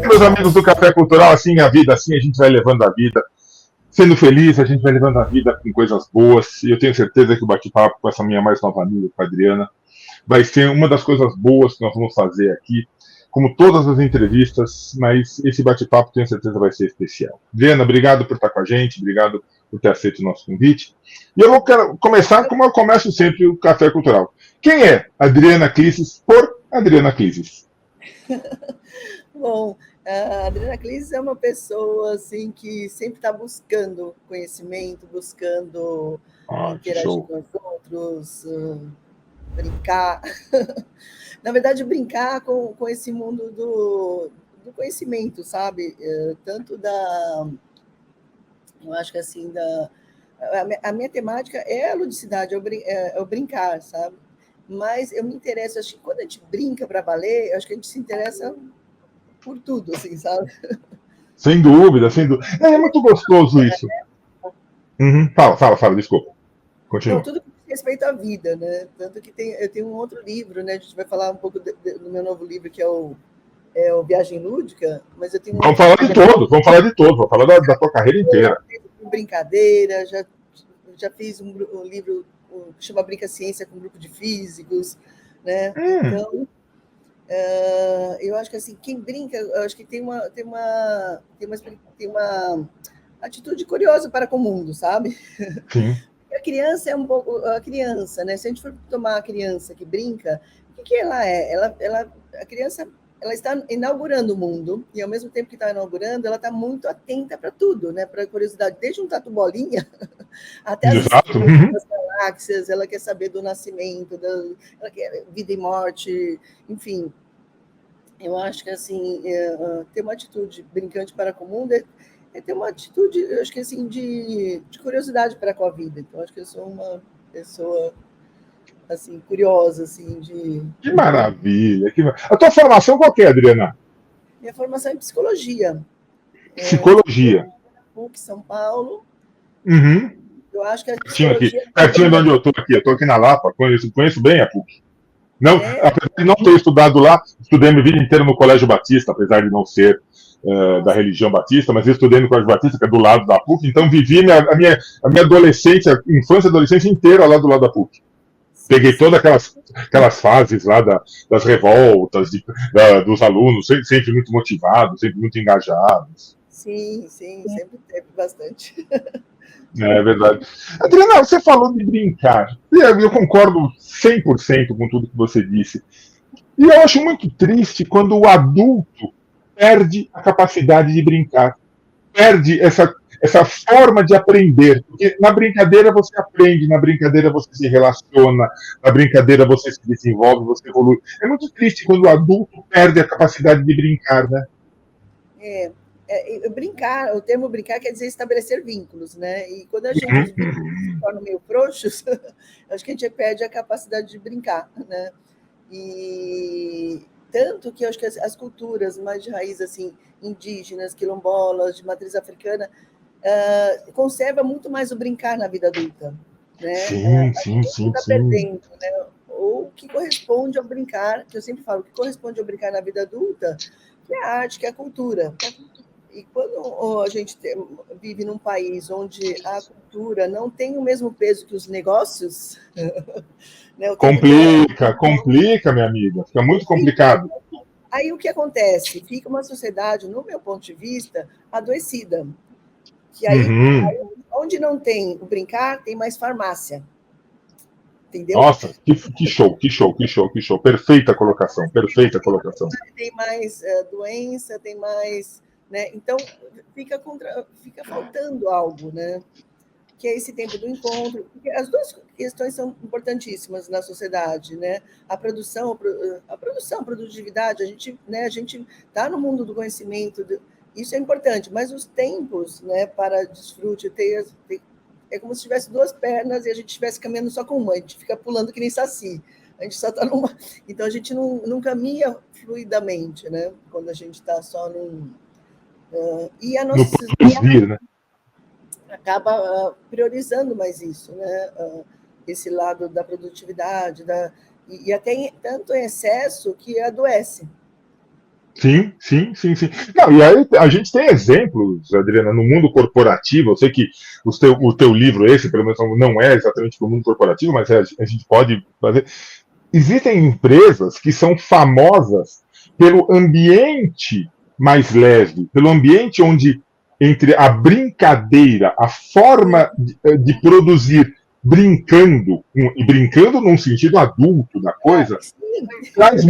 Meus amigos do Café Cultural, assim a vida, assim a gente vai levando a vida. Sendo feliz, a gente vai levando a vida com coisas boas. E eu tenho certeza que o bate-papo com essa minha mais nova amiga, com a Adriana, vai ser uma das coisas boas que nós vamos fazer aqui. Como todas as entrevistas, mas esse bate-papo tenho certeza vai ser especial. Adriana, obrigado por estar com a gente, obrigado por ter aceito o nosso convite. E eu vou começar como eu começo sempre o Café Cultural. Quem é Adriana Clises por Adriana Clises? Bom, a Adriana Clises é uma pessoa assim que sempre está buscando conhecimento, buscando interagir com os outros, brincar. Na verdade, brincar com esse mundo do conhecimento, sabe? Tanto da... Eu acho que assim, a minha temática é a ludicidade, é o brincar, sabe? Mas eu me interesso, acho que quando a gente brinca para valer, acho que a gente se interessa por tudo, assim, sabe? Sem dúvida, sem dúvida. É muito gostoso isso. Uhum. Fala, desculpa. Continua. Não, tudo que diz respeito à vida, né? Tanto que eu tenho um outro livro, né? A gente vai falar um pouco do meu novo livro, que é o Viagem Lúdica, mas eu tenho um vamos outro falar livro. De todos, vamos falar de todos, vamos falar da tua carreira inteira. Brincadeira, já fiz um livro que chama Brinca Ciência com um grupo de físicos, né? Então, eu acho que assim, quem brinca, eu acho que tem uma atitude curiosa para com o mundo, sabe? Sim. A criança é um pouco a criança, né? Se a gente for tomar a criança que brinca, o que ela é? A criança, ela está inaugurando o mundo e ao mesmo tempo que está inaugurando, ela está muito atenta para tudo, né? Para curiosidade, desde um tatu bolinha até as estrelas, das galáxias, ela quer saber do nascimento, ela quer vida e morte, enfim. Eu acho que assim, ter uma atitude brincante para com o mundo é ter uma atitude, eu acho que assim, de curiosidade para com a vida. Então, acho que eu sou uma pessoa assim, curiosa, assim, de... Que maravilha! A tua formação qual é, Adriana? Minha formação é em psicologia. Psicologia. PUC, São Paulo. Uhum. Eu acho que a psicologia... Pertinho de onde eu estou aqui na Lapa, conheço bem a PUC. Não, apesar de não ter estudado lá, estudei minha vida inteira no Colégio Batista, apesar de não ser da religião batista, mas eu estudei no Colégio Batista, que é do lado da PUC, então vivi a minha adolescência, infância e adolescência inteira lá do lado da PUC. Peguei todas aquelas fases lá das revoltas, dos alunos, sempre muito motivados, sempre muito engajados. Sim, sempre teve bastante. É verdade. Adriana, você falou de brincar. Eu concordo 100% com tudo que você disse. E eu acho muito triste quando o adulto perde a capacidade de brincar, perde essa forma de aprender. Porque na brincadeira você aprende, na brincadeira você se relaciona, na brincadeira você se desenvolve, você evolui. É muito triste quando o adulto perde a capacidade de brincar, né? Brincar, o termo brincar quer dizer estabelecer vínculos, né? E quando os vínculos se tornam meio frouxos, acho que a gente perde a capacidade de brincar, né? E tanto que eu acho que as culturas mais de raiz, assim, indígenas, quilombolas, de matriz africana, conserva muito mais o brincar na vida adulta, né? Sim. Está perdendo, né? Ou que corresponde ao brincar, que eu sempre falo, que corresponde ao brincar na vida adulta, que é a arte, que é a cultura. E quando a gente vive num país onde a cultura não tem o mesmo peso que os negócios, né, complica, minha amiga, fica muito complicado. Aí o que acontece? Fica uma sociedade, no meu ponto de vista, adoecida. Que aí, onde não tem o brincar, tem mais farmácia. Entendeu? Nossa, que show. Perfeita colocação. Tem mais doença, tem mais... Né? Então, fica faltando algo, né? Que é esse tempo do encontro. Porque as duas questões são importantíssimas na sociedade, né? A produção, a produtividade, a gente está no mundo do conhecimento, isso é importante, mas os tempos, né, para desfrute, é como se tivesse duas pernas e a gente estivesse caminhando só com uma, a gente fica pulando que nem saci. A gente só está numa... Então, a gente não caminha fluidamente, né? Quando a gente está só num... e a nossa... né? Acaba priorizando mais isso, né? Esse lado da produtividade, e até tanto em excesso que adoece. Sim, sim, sim, sim. Não, e aí a gente tem exemplos, Adriana, no mundo corporativo. Eu sei que o teu livro, esse, pelo menos, não é exatamente para o mundo corporativo, mas a gente pode fazer. Existem empresas que são famosas pelo ambiente mais leve, pelo ambiente onde, entre a brincadeira, a Sim, forma de produzir brincando, e brincando num sentido adulto da coisa, sim. traz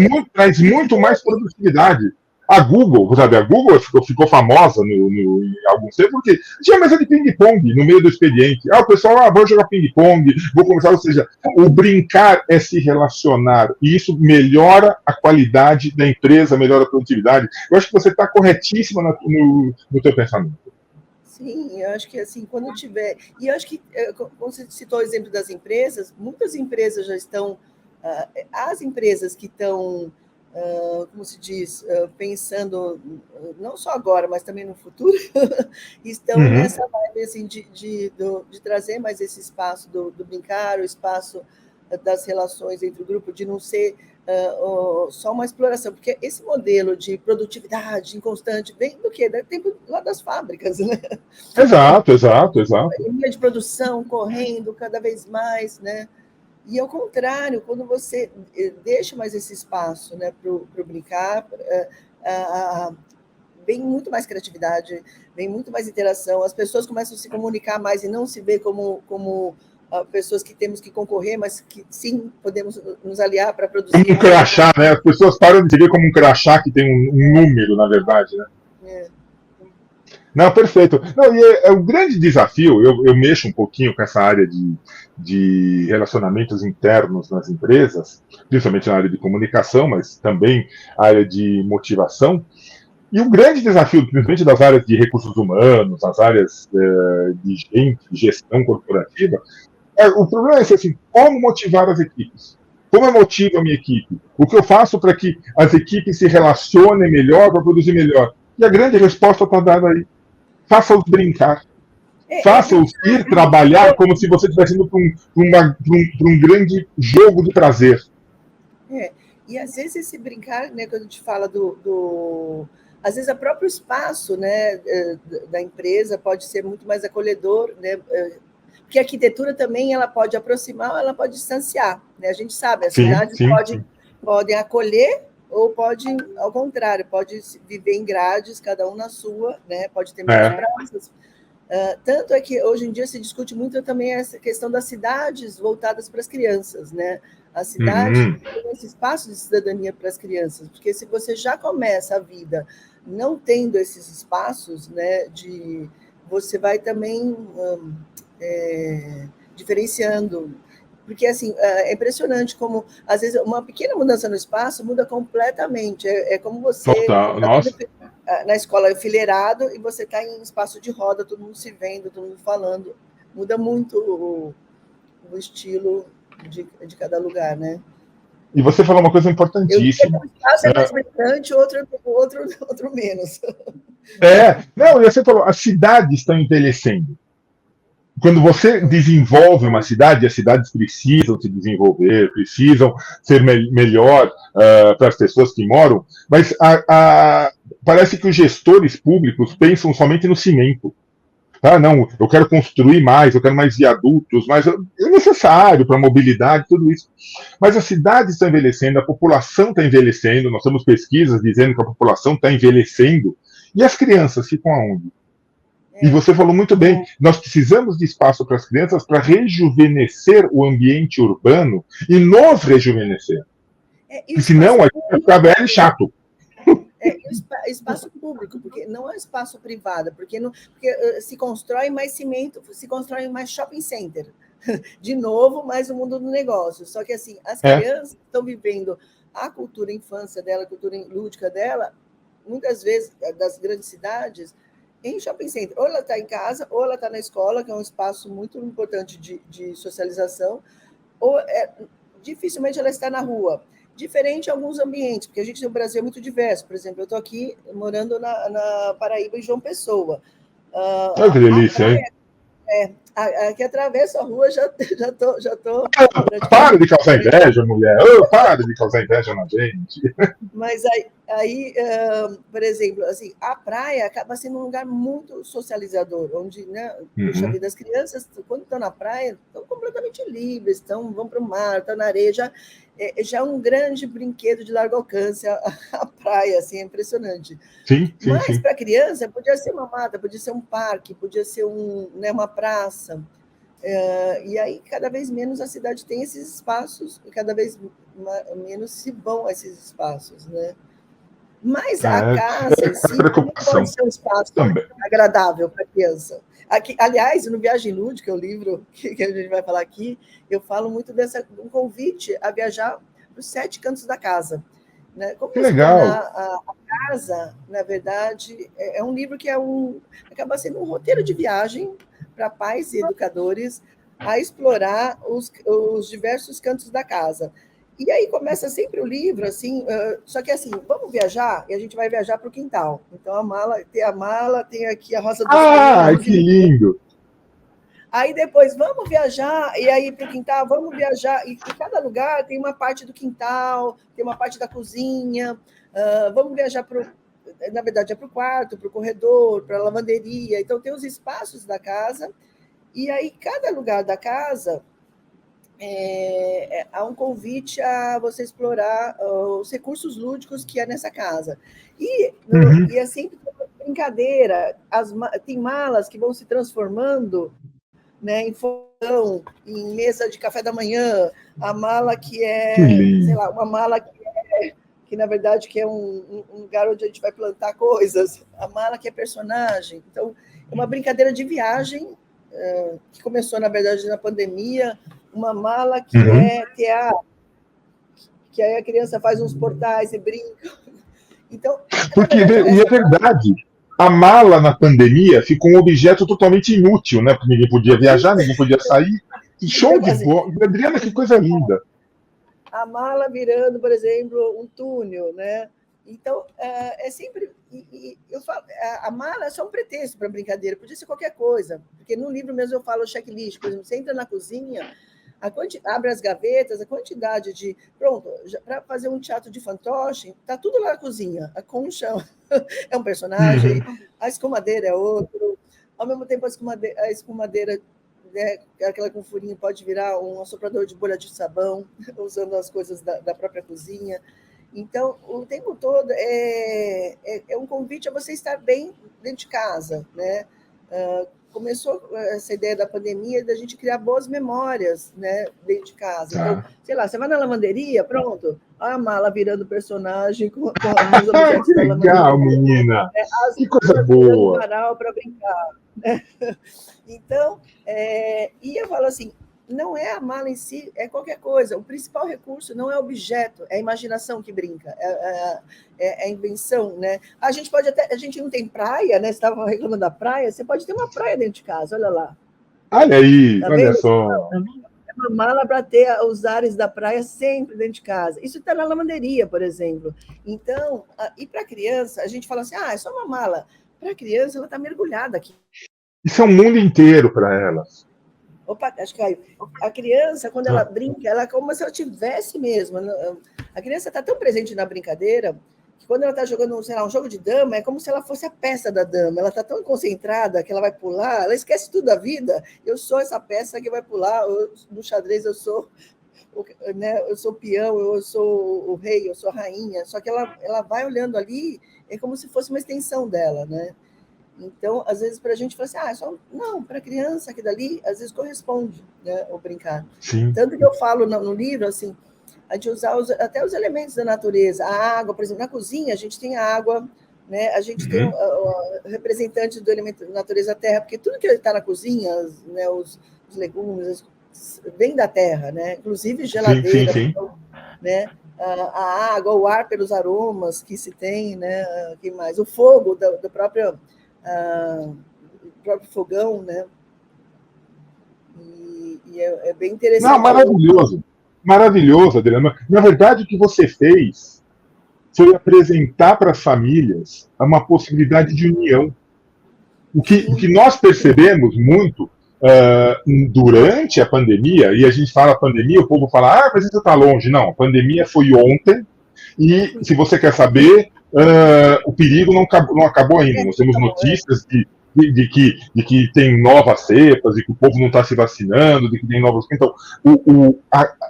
muito mais produtividade. A Google, sabe, a Google ficou famosa em alguns tempos porque tinha mesa de ping-pong no meio do expediente. O pessoal, vou jogar ping-pong, vou conversar, ou seja, o brincar é se relacionar, e isso melhora a qualidade da empresa, melhora a produtividade. Eu acho que você está corretíssima no teu pensamento. Sim, eu acho que assim, quando tiver. E eu acho que, como você citou o exemplo das empresas, muitas empresas já estão. As empresas que estão, como se diz, pensando, não só agora, mas também no futuro, estão Uhum. nessa vibe assim, de trazer mais esse espaço do brincar, o espaço das relações entre o grupo, de não ser só uma exploração, porque esse modelo de produtividade inconstante vem do quê? Do tempo lá das fábricas, né? Exato, exato, exato. Linha de produção correndo cada vez mais, né? E ao contrário, quando você deixa mais esse espaço, né, para o brincar, vem muito mais criatividade, vem muito mais interação, as pessoas começam a se comunicar mais e não se ver como pessoas que temos que concorrer, mas que sim, podemos nos aliar para Como produzir um mais. crachá, né? As pessoas param de ver como um crachá que tem um número, na verdade, né? É, Não, perfeito. Não, e é um grande desafio. Eu mexo um pouquinho com essa área de relacionamentos internos nas empresas, principalmente na área de comunicação, mas também a área de motivação. E o grande desafio, principalmente das áreas de recursos humanos, as áreas de gente, de gestão corporativa, o problema é esse, assim, como motivar as equipes? Como eu motivo a minha equipe? O que eu faço para que as equipes se relacionem melhor, para produzir melhor? E a grande resposta está dada aí. Faça-os brincar. Faça-os brincar, ir trabalhar como se você estivesse indo para um grande jogo de prazer. É, e às vezes esse brincar, né, quando a gente fala às vezes o próprio espaço, né, da empresa pode ser muito mais acolhedor, né, porque a arquitetura também ela pode aproximar ou ela pode distanciar, né? A gente sabe, as Sim, cidades sim. podem acolher ou pode, ao contrário, pode viver em grades, cada um na sua, né? Pode ter muitas É. praças. Tanto é que hoje em dia se discute muito também essa questão das cidades voltadas para as crianças, né? A cidade Uhum. tem esse espaço de cidadania para as crianças, porque se você já começa a vida não tendo esses espaços, né, você vai também diferenciando. Porque assim, é impressionante como, às vezes, uma pequena mudança no espaço muda completamente. É como você Total. tá Nossa. na escola enfileirado e você está em espaço de roda, todo mundo se vendo, todo mundo falando. Muda muito o estilo de cada lugar, né? E você falou uma coisa Eu diria que importantíssima. um espaço é mais brilhante, outro menos. Não, e você falou, as cidades estão envelhecendo. Quando você desenvolve uma cidade, as cidades precisam se desenvolver, precisam ser melhor para as pessoas que moram, mas parece que os gestores públicos pensam somente no cimento. Não, eu quero construir mais, eu quero mais viadutos, mas é necessário para a mobilidade, tudo isso. Mas as cidades estão envelhecendo, a população está envelhecendo, nós temos pesquisas dizendo que a população está envelhecendo, e as crianças ficam aonde? E você falou muito bem, nós precisamos de espaço para as crianças para rejuvenescer o ambiente urbano e nos rejuvenescer. E o Porque espaço senão a gente vai ficar público, velho e chato. espaço público, porque não é espaço privado, porque se constrói mais cimento, se constrói mais shopping center. De novo, mais o mundo do negócio. Só que assim, as É. crianças estão vivendo a cultura infância dela, a cultura lúdica dela, muitas vezes das grandes cidades, em shopping center. Ou ela está em casa, ou ela está na escola, que é um espaço muito importante de socialização, ou dificilmente ela está na rua. Diferente em alguns ambientes, porque a gente no Brasil é muito diverso. Por exemplo, eu estou aqui morando na Paraíba, em João Pessoa. Olha que A delícia, hein? praia que atravessa a rua, já tô Para praticamente. de causar inveja, mulher. Para de causar inveja na gente. Mas Aí, por exemplo, assim, a praia acaba sendo um lugar muito socializador, onde, né, puxa vida, as crianças, quando estão na praia, estão completamente livres, vão para o mar, estão na areia, já é um grande brinquedo de largo alcance a praia, assim, é impressionante. Sim, sim, Mas sim. para a criança podia ser uma mata, podia ser um parque, podia ser né, uma praça. E aí, cada vez menos a cidade tem esses espaços e cada vez menos se vão a esses espaços, né? Mas a É casa em a si também pode preocupação ser um espaço também. agradável para a criança. Aqui, aliás, no Viagem Lúdica, o livro que a gente vai falar aqui, eu falo muito um convite a viajar para os 7 cantos da casa. Né? Como Que você legal. tornar a casa, na verdade, é um livro que acaba sendo um roteiro de viagem para pais e educadores a explorar os diversos cantos da casa. E aí começa sempre o livro, assim, só que assim, vamos viajar? E a gente vai viajar para o quintal. Então, a mala, tem aqui a Roça dos Ah, Ventos. que lindo. Aí depois, vamos viajar, e aí para o quintal, vamos viajar. E cada lugar tem uma parte do quintal, tem uma parte da cozinha. Vamos viajar na verdade, é para o quarto, para o corredor, para a lavanderia. Então, tem os espaços da casa. E aí, cada lugar da casa há um convite a você explorar os recursos lúdicos que é nessa casa. E é sempre uma brincadeira. Tem malas que vão se transformando, né, em fogão, em mesa de café da manhã, a mala que sei lá, uma mala que na verdade que é um lugar onde a gente vai plantar coisas, a mala que é personagem. Então, é uma brincadeira de viagem que começou, na verdade, na pandemia, uma mala que é teatro, que aí a criança faz uns portais e brinca. Então, Porque, e é verdade, a mala na pandemia ficou um objeto totalmente inútil, né? Porque ninguém podia viajar, ninguém podia sair. Que show de bola. Adriana, que coisa linda. A mala virando, por exemplo, um túnel, né? Então, é sempre. Eu falo, a mala é só um pretexto para brincadeira, podia ser qualquer coisa, porque no livro mesmo eu falo checklist, por exemplo, você entra na cozinha, abre as gavetas, a quantidade de. Pronto, para fazer um teatro de fantoche, está tudo lá na cozinha. A concha é um personagem, a escumadeira é outro, ao mesmo tempo a escumadeira, né, aquela com furinho, pode virar um assoprador de bolha de sabão, usando as coisas da própria cozinha. Então, o tempo todo é um convite a você estar bem dentro de casa, né? Começou essa ideia da pandemia da gente criar boas memórias, né, dentro de casa. Então, sei lá, você vai na lavanderia, pronto, a mala virando personagem com os objetos da lavanderia. Legal, menina. Que coisa boa. Varal para brincar. Né? Então, e eu falo assim, não é a mala em si, é qualquer coisa. O principal recurso não é o objeto, é a imaginação que brinca, é a invenção, né? A gente não tem praia, né? Você estava reclamando da praia, você pode ter uma praia dentro de casa, olha lá. Olha aí, tá olha vendo? só. É uma mala para ter os ares da praia sempre dentro de casa. Isso está na lavanderia, por exemplo. Então, e para a criança, a gente fala assim, é só uma mala. Para a criança, ela está mergulhada aqui. Isso é um mundo inteiro para elas. Opa, acho que caiu. A criança, quando ela brinca, ela é como se ela tivesse mesmo. A criança está tão presente na brincadeira que quando ela está jogando, sei lá, um jogo de dama, é como se ela fosse a peça da dama. Ela está tão concentrada que ela vai pular, ela esquece tudo da vida. Eu sou essa peça que vai pular. No xadrez eu sou, né, eu sou o peão, eu sou o rei, eu sou a rainha. Só que ela vai olhando ali, é como se fosse uma extensão dela, né? Então, às vezes, para a gente, fala assim, não, para a criança, aquilo dali, às vezes, corresponde, né, o brincar. Sim. Tanto que eu falo no livro, assim, a gente usar até os elementos da natureza. A água, por exemplo, na cozinha, a gente tem a água, né, a gente tem o representante do elemento da natureza, a terra, porque tudo que está na cozinha, né, os legumes, vem da terra, né, inclusive geladeira, sim. Então, né, a água, o ar pelos aromas que se tem, né, que mais? O fogo da própria... o próprio fogão, né? E é bem interessante. Não, maravilhoso. Maravilhoso, Adriana. Na verdade, o que você fez foi apresentar para as famílias uma possibilidade de união. O que nós percebemos muito durante a pandemia, e a gente fala pandemia, o povo fala, mas isso está longe. Não, a pandemia foi ontem, e se você quer saber, o perigo não acabou ainda. Nós temos notícias de que tem novas cepas, de que o povo não está se vacinando, de que tem novos. Então,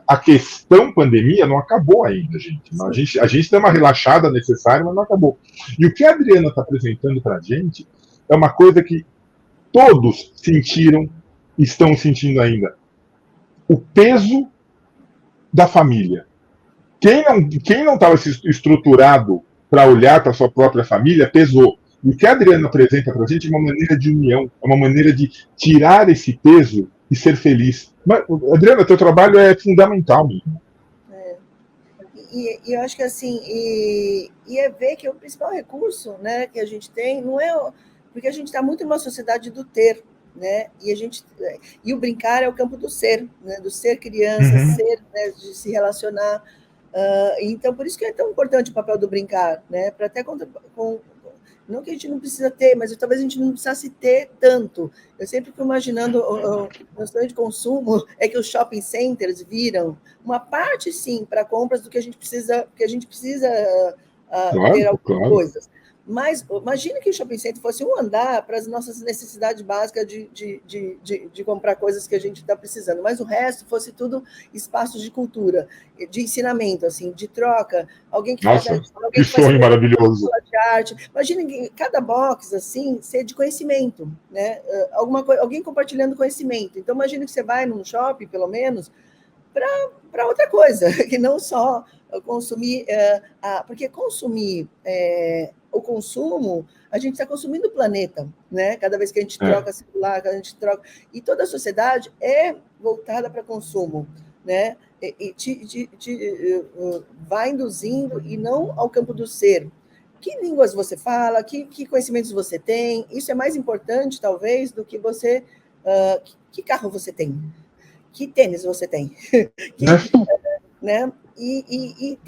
a questão pandemia não acabou ainda, gente. A gente deu uma relaxada necessária, mas não acabou. E o que a Adriana está apresentando para a gente é uma coisa que todos sentiram, estão sentindo ainda. O peso da família. Quem não estava estruturado para olhar para sua própria família, pesou. E o que a Adriana apresenta para a gente é uma maneira de união, é uma maneira de tirar esse peso e ser feliz. Mas, Adriana, teu trabalho é fundamental mesmo. E eu acho que assim, é ver que o principal recurso, né, que a gente tem não é. Porque a gente está muito numa sociedade do ter, né? E o brincar é o campo do ser, né? Do ser criança, ser, né? De se relacionar. Então, por isso que é tão importante o papel do brincar, né? Para até não que a gente não precisa ter, mas talvez a gente não precisasse ter tanto. Eu sempre fico imaginando o sonho de consumo é que os shopping centers viram uma parte, sim, para compras do que a gente precisa, ter algumas coisas. Mas imagina que o shopping center fosse um andar para as nossas necessidades básicas de comprar coisas que a gente está precisando, mas o resto fosse tudo espaços de cultura, de ensinamento, assim, de troca. Alguém que Nossa, faz, que sonho maravilhoso. De arte. Imagina cada box assim ser de conhecimento, né? Alguém compartilhando conhecimento. Então imagina que você vai num shopping, pelo menos, para outra coisa, que não só consumir, porque consumir o consumo, a gente está consumindo o planeta, né? Cada vez que a gente troca celular, a gente troca, e toda a sociedade é voltada para consumo, né? E vai induzindo e não ao campo do ser. Que línguas você fala, que conhecimentos você tem, isso é mais importante, talvez, do que você. Que carro você tem? Que tênis você tem? Né? E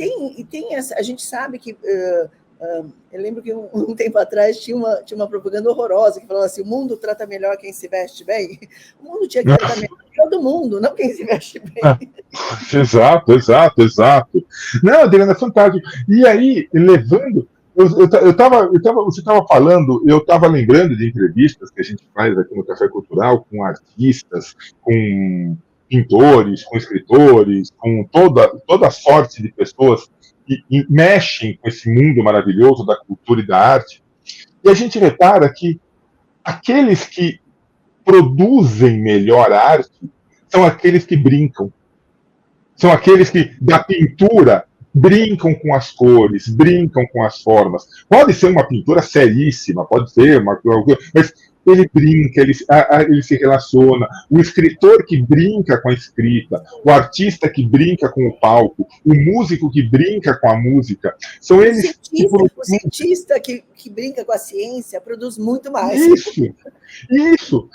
tem essa. A gente sabe que. Eu lembro que um tempo atrás tinha uma propaganda horrorosa que falava assim: o mundo trata melhor quem se veste bem. O mundo tinha que tratar melhor todo mundo, não quem se veste bem. Exato. Não, Adriana, é fantástico. E aí, levando. Você estava falando, eu estava lembrando de entrevistas que a gente faz aqui no Café Cultural com artistas, com pintores, com escritores, com toda sorte de pessoas que mexem com esse mundo maravilhoso da cultura e da arte. E a gente repara que aqueles que produzem melhor arte são aqueles que brincam. São aqueles que, da pintura, brincam com as cores, brincam com as formas. Pode ser uma pintura seríssima, pode ser uma coisa, mas ele brinca, ele se relaciona. O escritor que brinca com a escrita, o artista que brinca com o palco, o músico que brinca com a música, são eles que produzem. O cientista que brinca com a ciência produz muito mais. Isso.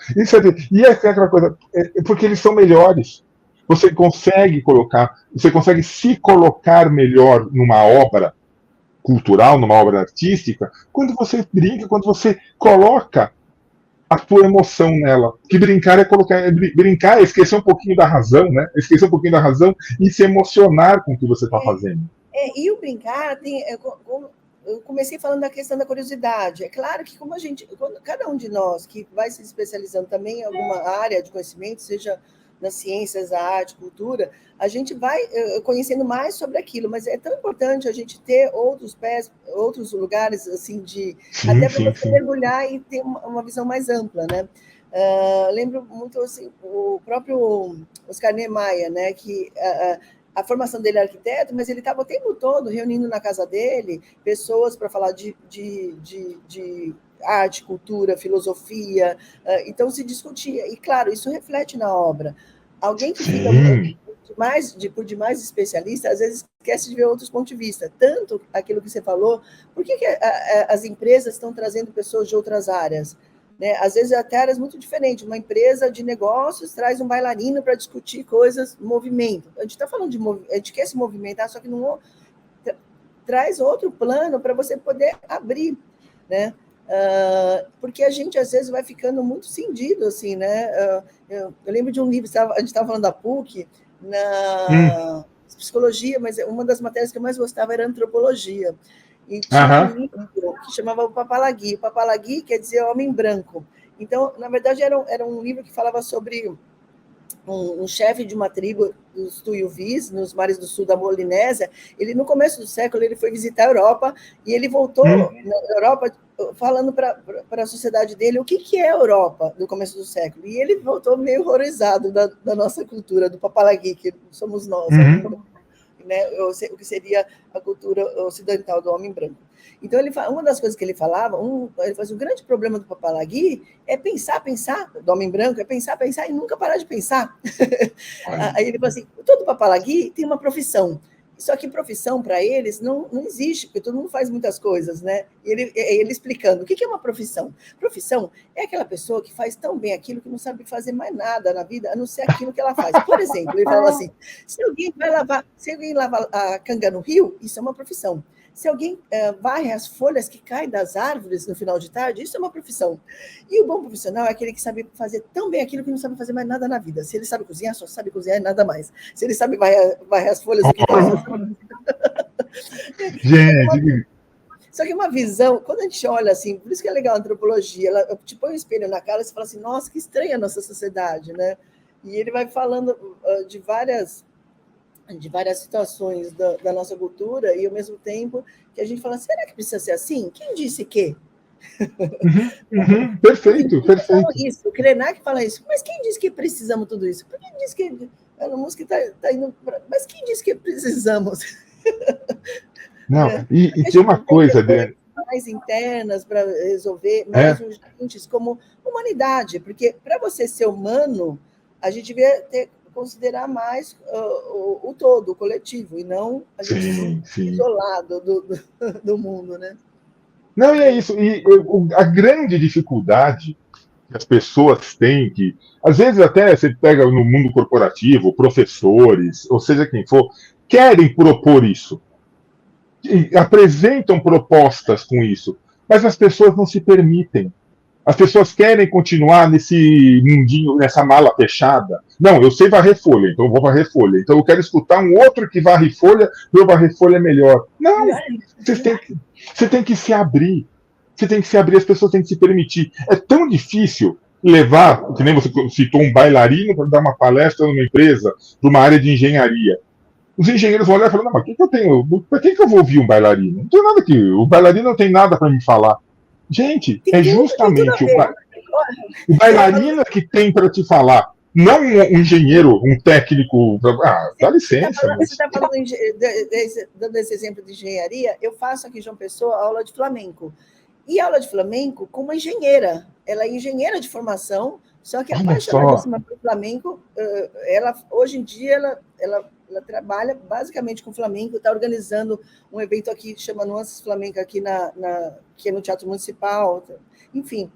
E é aquela coisa, porque eles são melhores. Você consegue se colocar melhor numa obra cultural, numa obra artística, quando você brinca, quando você coloca a tua emoção nela. Que brincar brincar é esquecer um pouquinho da razão, né? Esquecer um pouquinho da razão e se emocionar com o que você está fazendo. E o brincar eu comecei falando da questão da curiosidade. É claro que cada um de nós que vai se especializando também em alguma área de conhecimento, seja nas ciências, a arte, cultura, a gente vai conhecendo mais sobre aquilo, mas é tão importante a gente ter outros lugares assim até para você mergulhar e ter uma visão mais ampla, né? Lembro muito assim, o próprio Oscar Niemeyer, né? Que a formação dele é arquiteto, mas ele estava o tempo todo reunindo na casa dele pessoas para falar de arte, cultura, filosofia, então se discutia. E, claro, isso reflete na obra. Alguém que fica por demais especialista, às vezes esquece de ver outros pontos de vista. Tanto aquilo que você falou, por que as empresas estão trazendo pessoas de outras áreas? Né? Às vezes até áreas muito diferentes. Uma empresa de negócios traz um bailarino para discutir coisas, movimento. A gente está falando a gente quer se movimentar, só que não traz outro plano para você poder abrir, né? Porque a gente às vezes vai ficando muito cindido, assim, né? Eu lembro de um livro, a gente estava falando da PUC, na psicologia, mas uma das matérias que eu mais gostava era antropologia. e tinha um livro que chamava O Papalagui. O Papalagui quer dizer homem branco. Então, na verdade, era um livro que falava sobre um chefe de uma tribo dos Tuiuvis, nos mares do sul da Polinésia. Ele, no começo do século, ele foi visitar a Europa e ele voltou na Europa falando para a sociedade dele o que é a Europa no começo do século. E ele voltou meio horrorizado da nossa cultura, do Papalagui, que somos nós, né? O que seria a cultura ocidental do homem branco. Então, uma das coisas que ele falava, ele fazia o grande problema do Papalagui é pensar, do homem branco, é pensar e nunca parar de pensar. Aí ele falou assim, todo Papalagui tem uma profissão, só que profissão para eles não existe, porque todo mundo faz muitas coisas, né? E ele explicando, o que é uma profissão? Profissão é aquela pessoa que faz tão bem aquilo que não sabe fazer mais nada na vida, a não ser aquilo que ela faz. Por exemplo, ele falava assim, se alguém lava a canga no rio, isso é uma profissão. Se alguém varre as folhas que caem das árvores no final de tarde, isso é uma profissão. E o bom profissional é aquele que sabe fazer tão bem aquilo que não sabe fazer mais nada na vida. Se ele sabe cozinhar, só sabe cozinhar e nada mais. Se ele sabe varrer as folhas... Gente... Só que uma visão, quando a gente olha assim, por isso que é legal a antropologia, ela te põe um espelho na cara e você fala assim, nossa, que estranha a nossa sociedade, né? E ele vai falando de várias situações da nossa cultura e, ao mesmo tempo, que a gente fala, será que precisa ser assim? Quem disse que? Perfeito, perfeito. Isso, o Krenak fala isso, mas quem disse que precisamos tudo isso? Por que disse que a música está indo... Mas quem disse que precisamos? Não, e tem uma coisa, Adriana, mais internas para resolver, mais urgentes, como humanidade, porque para você ser humano, a gente devia considerar mais o todo, o coletivo, e não a gente isolado do mundo, né? Não, e é isso. E a grande dificuldade que as pessoas têm, que às vezes até você pega no mundo corporativo, professores, ou seja quem for, querem propor isso. Apresentam propostas com isso, mas as pessoas não se permitem. As pessoas querem continuar nesse mundinho, nessa mala fechada. Não, eu sei varrer folha, então eu vou varrer folha. Então eu quero escutar um outro que varre folha, para eu varrer folha melhor. Não, você tem que se abrir. Você tem que se abrir, as pessoas têm que se permitir. É tão difícil levar, que nem você citou, um bailarino para dar uma palestra numa empresa, para uma área de engenharia. Os engenheiros vão olhar e falar, não, mas para que eu vou ouvir um bailarino? Não tem nada que. O bailarino não tem nada para me falar. Gente, é justamente o bailarino que tem para te falar, não um engenheiro, um técnico. Dá licença. Você está falando, dando esse exemplo de engenharia, eu faço aqui em João Pessoa aula de flamenco. E aula de flamenco com uma engenheira. Ela é engenheira de formação, só que apaixonadíssima pelo flamenco. Hoje em dia, ela trabalha basicamente com flamenco, está organizando um evento aqui que chama Nuances Flamenco, aqui que é no Teatro Municipal. Enfim,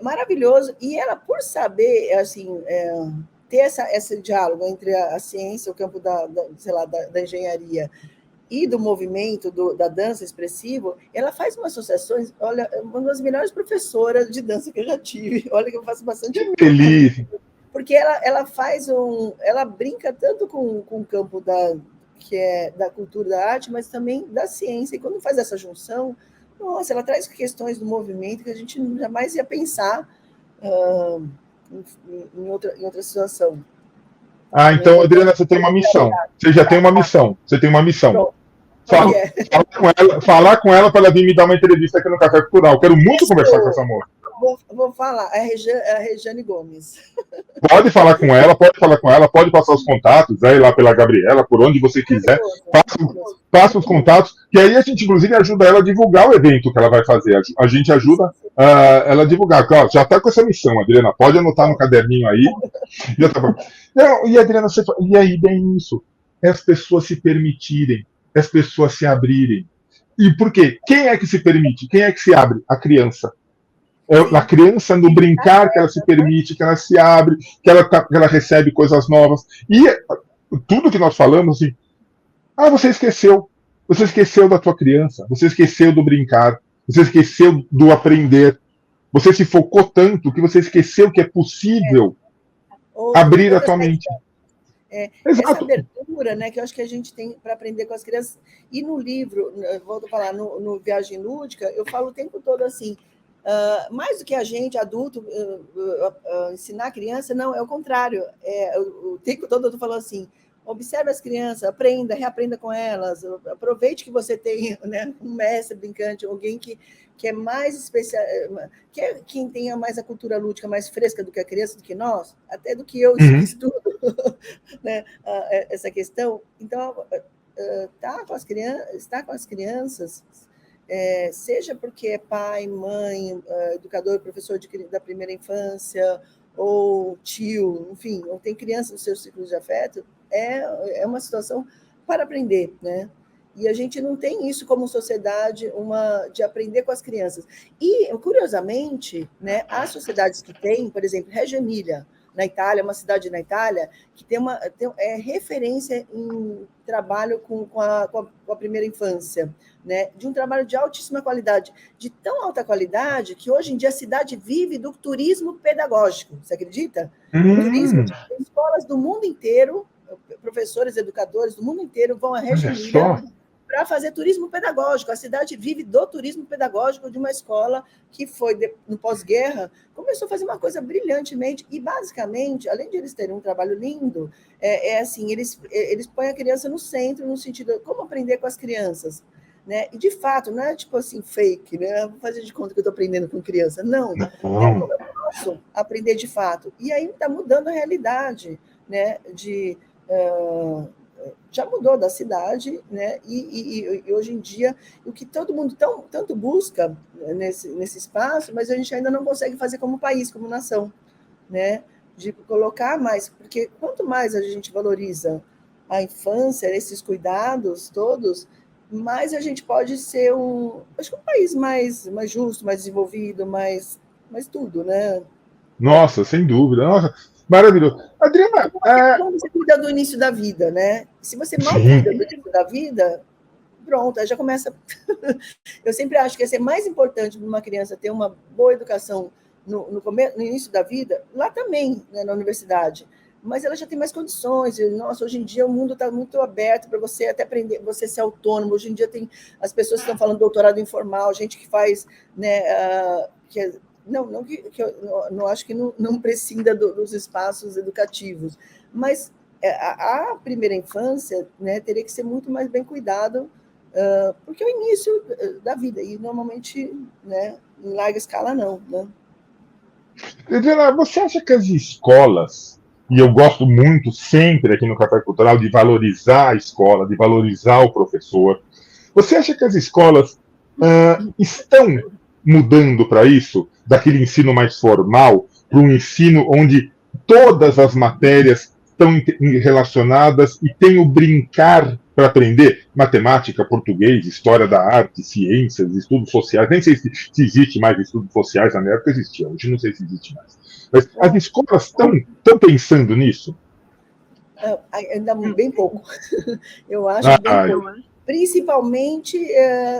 maravilhoso. E ela, por saber assim, ter esse diálogo entre a ciência, o campo da engenharia e do movimento da dança expressiva, ela faz umas associações, olha, uma das melhores professoras de dança que eu já tive, olha que eu faço bastante... Feliz! Porque ela brinca tanto com o campo da cultura, da arte, mas também da ciência, e quando faz essa junção, nossa, ela traz questões do movimento que a gente jamais ia pensar em outra situação. Então, Adriana, você tem uma missão. Você já tem uma missão. Você tem uma missão. Falar com ela para ela vir me dar uma entrevista aqui no Café Cultural. Quero muito conversar com essa moça. Vou falar, a Regiane Gomes. Pode falar com ela, pode passar os contatos, vai lá pela Gabriela, por onde você quiser, passa os contatos, que aí a gente, inclusive, ajuda ela a divulgar o evento que ela vai fazer. A gente ajuda ela a divulgar. Claro, já está com essa missão, Adriana, pode anotar no caderninho aí. Já tá bom. Não, e, Adriana, e aí, bem isso, é as pessoas se permitirem, as pessoas se abrirem. E por quê? Quem é que se permite? Quem é que se abre? A criança. A criança, no brincar, que ela se permite, que ela se abre, que ela recebe coisas novas. E tudo que nós falamos, assim, você esqueceu da tua criança, você esqueceu do brincar, você esqueceu do aprender, você se focou tanto que você esqueceu que é possível abrir a tua mente. Essa abertura cultura, né, que eu acho que a gente tem para aprender com as crianças. E no livro, volto a falar, no Viagem Lúdica, eu falo o tempo todo assim, mais do que a gente, adulto, ensinar a criança, não, é o contrário. O tempo todo eu estou falando assim, observe as crianças, aprenda, reaprenda com elas, aproveite que você tem, né, um mestre brincante, alguém que é mais especial, quem tenha mais a cultura lúdica mais fresca do que a criança, do que nós, até do que eu que estudo, né, essa questão. Então, estar com as crianças, seja porque é pai, mãe, educador, professor da primeira infância, ou tio, enfim, ou tem criança no seu ciclo de afeto, é uma situação para aprender, né? E a gente não tem isso como sociedade, de aprender com as crianças. E, curiosamente, né, as sociedades que têm, por exemplo, Reggio Emília, na Itália, uma cidade na Itália, que é referência em trabalho com a primeira infância, né? De um trabalho de altíssima qualidade, de tão alta qualidade que hoje em dia a cidade vive do turismo pedagógico, você acredita? O turismo de escolas do mundo inteiro, professores, educadores do mundo inteiro vão a Reggio Emília para fazer turismo pedagógico. A cidade vive do turismo pedagógico de uma escola que foi, no pós-guerra, começou a fazer uma coisa brilhantemente, e basicamente, além de eles terem um trabalho lindo, assim, eles põem a criança no centro, no sentido de como aprender com as crianças, né? E, de fato, não é tipo assim, fake, né? Vou fazer de conta que eu estou aprendendo com criança. Não, né? Como eu posso aprender de fato? E aí está mudando a realidade, né? Já mudou da cidade, né? E hoje em dia, o que todo mundo tanto busca nesse espaço, mas a gente ainda não consegue fazer como país, como nação, né? De colocar mais, porque quanto mais a gente valoriza a infância, esses cuidados todos, mais a gente pode ser acho que um país mais justo, mais desenvolvido, mais tudo, né? Nossa, sem dúvida. Nossa, maravilhoso. Adriana, Como você cuida do início da vida, né? Se você mal sim. cuida do início da vida, pronto, aí já começa. Eu sempre acho que é mais importante para uma criança ter uma boa educação no início da vida, lá também, né, na universidade. Mas ela já tem mais condições. Nossa, hoje em dia o mundo está muito aberto para você até aprender, você ser autônomo. Hoje em dia tem as pessoas que estão falando doutorado informal, gente que faz, né, não que eu não acho que não prescinda dos espaços educativos, mas a primeira infância, né, teria que ser muito mais bem cuidado, porque é o início da vida, e normalmente, né, em larga escala não, né? Adriana, você acha que as escolas, e eu gosto muito sempre aqui no Café Cultural de valorizar a escola, de valorizar o professor, você acha que as escolas estão mudando para isso, daquele ensino mais formal, para um ensino onde todas as matérias estão relacionadas e tem o brincar para aprender? Matemática, português, história da arte, ciências, estudos sociais. Nem sei se existe mais estudos sociais, na minha época existia, hoje não sei se existe mais. Mas as escolas estão pensando nisso? Ainda bem pouco. Eu acho bem pouco. Principalmente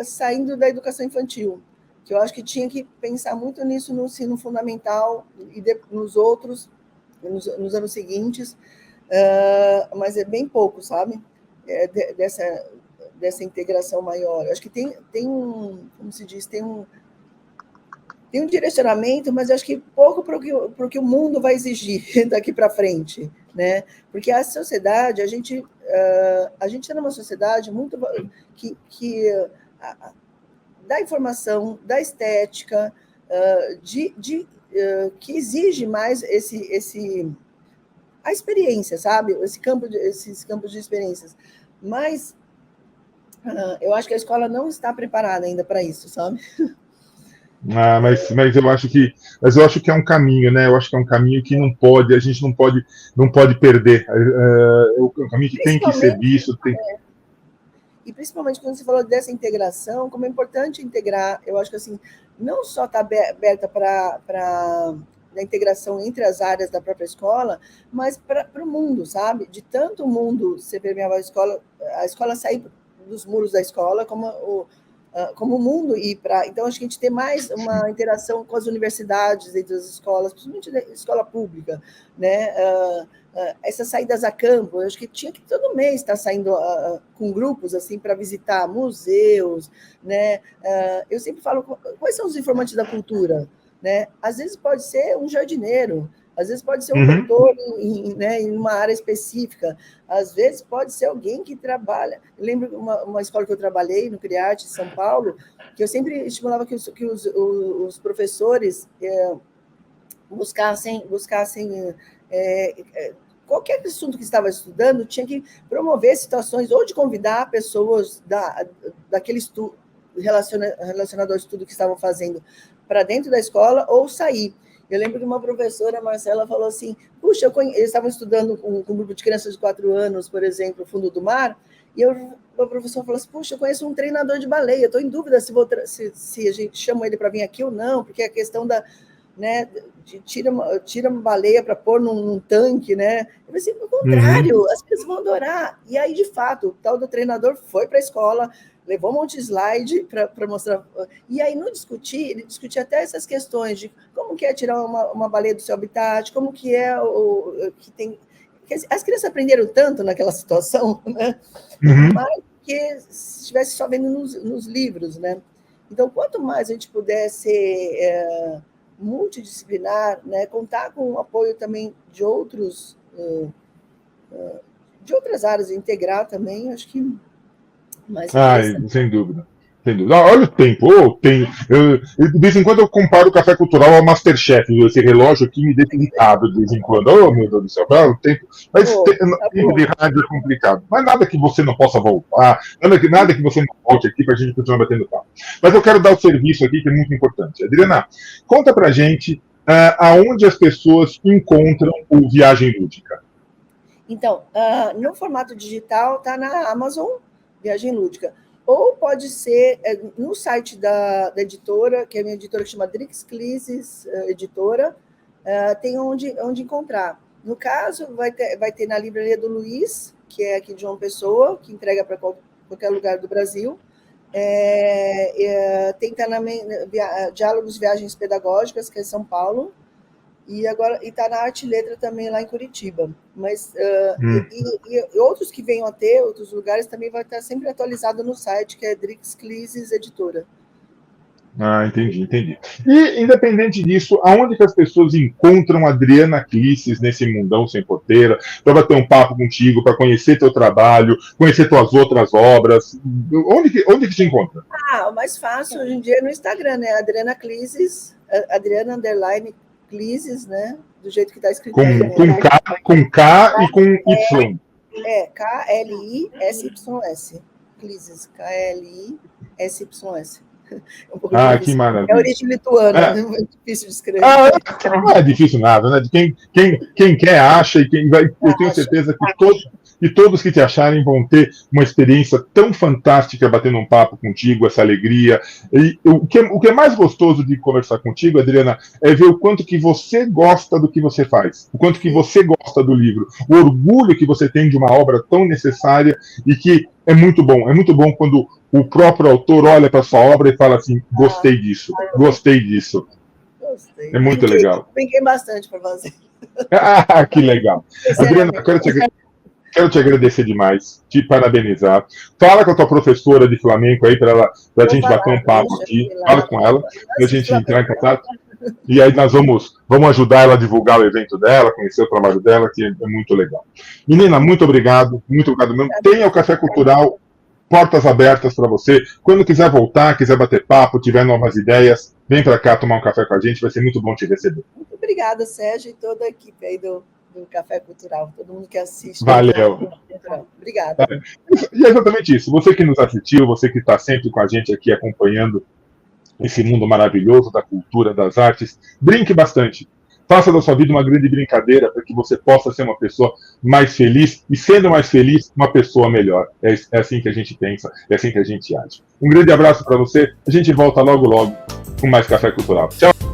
saindo da educação infantil, que eu acho que tinha que pensar muito nisso no ensino fundamental e nos outros, nos anos seguintes, mas é bem pouco, sabe? Dessa integração maior. Acho que tem como se diz, tem um direcionamento, mas acho que pouco para o que o mundo vai exigir daqui para frente, né? Porque a sociedade, a gente está numa sociedade muito que da informação, da estética, que exige mais a experiência, sabe? Esses campos de experiências. Mas eu acho que a escola não está preparada ainda para isso, sabe? Mas eu acho que é um caminho, né? Eu acho que é um caminho que não pode, a gente não pode perder. É um caminho que tem que ser visto. E principalmente quando você falou dessa integração, como é importante integrar, eu acho que assim, não só está aberta para a integração entre as áreas da própria escola, mas para o mundo, sabe? De tanto o mundo ser permeável a escola sair dos muros da escola, como como o mundo ir para... Então, acho que a gente tem mais uma interação com as universidades, entre as escolas, principalmente da escola pública, né? Essas saídas a campo, eu acho que tinha que todo mês estar saindo com grupos assim para visitar museus, né? Eu sempre falo, quais são os informantes da cultura? Né? Às vezes pode ser um jardineiro, às vezes pode ser um doutor em uma área específica, às vezes pode ser alguém que trabalha. Eu lembro uma escola que eu trabalhei, no CRIARTE, em São Paulo, que eu sempre estimulava que os professores buscassem qualquer assunto que estava estudando, tinha que promover situações ou de convidar pessoas daquele estudo relacionado ao estudo que estavam fazendo para dentro da escola ou sair. Eu lembro que uma professora, Marcela, falou assim, puxa, eles estavam estudando com um grupo de crianças de 4 anos, por exemplo, Fundo do Mar, e a professora falou assim, puxa, eu conheço um treinador de baleia, estou em dúvida se a gente chama ele para vir aqui ou não, porque a questão né, de tira uma baleia para pôr num tanque, né? Eu falei assim, ao contrário, as crianças vão adorar. E aí, de fato, o tal do treinador foi para a escola, levou um monte de slide para mostrar. E aí, no discutir, ele discutia até essas questões de como que é tirar uma baleia do seu habitat, como que é que tem... As crianças aprenderam tanto naquela situação, né? Mais que se estivesse só vendo nos livros, né? Então, quanto mais a gente puder ser multidisciplinar, né? Contar com o apoio também de outras áreas, integrar também, acho que mais sem dúvida. Sem dúvida. Olha o tempo, de vez em quando eu comparo o Café Cultural ao Masterchef, esse relógio aqui me deixa irritado de vez em quando. Oh, meu Deus do céu, o tempo. Mas tempo de rádio é complicado. Mas nada que você não possa voltar, nada que você não volte aqui para a gente continuar batendo papo. Mas eu quero dar o serviço aqui, que é muito importante. Adriana, conta pra gente aonde as pessoas encontram o Viagem Lúdica. Então, no formato digital, está na Amazon, Viagem Lúdica. Ou pode ser no site da editora, que é a minha editora, que chama Drix Clises Editora, tem onde encontrar. No caso, vai ter na Livraria do Luiz, que é aqui de João Pessoa, que entrega para qualquer lugar do Brasil. Tem também Diálogos Viagens Pedagógicas, que é São Paulo, e está na Arte e Letra também lá em Curitiba. Mas e outros que venham a ter, outros lugares, também vai estar sempre atualizado no site, que é Drix Clises Editora. Entendi. E, independente disso, aonde que as pessoas encontram a Adriana Clisses nesse mundão sem porteira, para bater um papo contigo, para conhecer teu trabalho, conhecer tuas outras obras? Onde que te encontra? O mais fácil hoje em dia é no Instagram, né? Adriana Clisses, Adriana _Clises, né? Do jeito que está escrito aí. Com K e com Y. K-L-I-S-Y-S. Clises, K-L-I-S-Y-S. Que maravilha. É origem lituana, é difícil de escrever. Não é difícil nada, né? Quem quer, acha, e quem vai. Eu tenho certeza que todos que te acharem vão ter uma experiência tão fantástica batendo um papo contigo, essa alegria. E o que é mais gostoso de conversar contigo, Adriana, é ver o quanto que você gosta do que você faz, o quanto que você gosta do livro, o orgulho que você tem de uma obra tão necessária e que é muito bom quando o próprio autor olha para sua obra e fala assim, gostei disso. Gostei. É muito legal. Brinquei bastante para fazer. Que legal. Adriana, quero te agradecer demais, te parabenizar. Fala com a tua professora de flamenco aí para a gente bater um papo aqui. Fala com ela, para a gente entrar em contato. E aí nós vamos ajudar ela a divulgar o evento dela, conhecer o trabalho dela, que é muito legal. Menina, muito obrigado mesmo. Tenha o Café Cultural, portas abertas para você. Quando quiser voltar, quiser bater papo, tiver novas ideias, vem para cá tomar um café com a gente, vai ser muito bom te receber. Muito obrigada, Sérgio, e toda a equipe aí do Café Cultural, todo mundo que assiste. Valeu. Obrigada. E é exatamente isso. Você que nos assistiu, você que está sempre com a gente aqui acompanhando esse mundo maravilhoso da cultura, das artes, brinque bastante. Faça da sua vida uma grande brincadeira para que você possa ser uma pessoa mais feliz e, sendo mais feliz, uma pessoa melhor. É assim que a gente pensa, é assim que a gente age. Um grande abraço para você. A gente volta logo com mais Café Cultural. Tchau!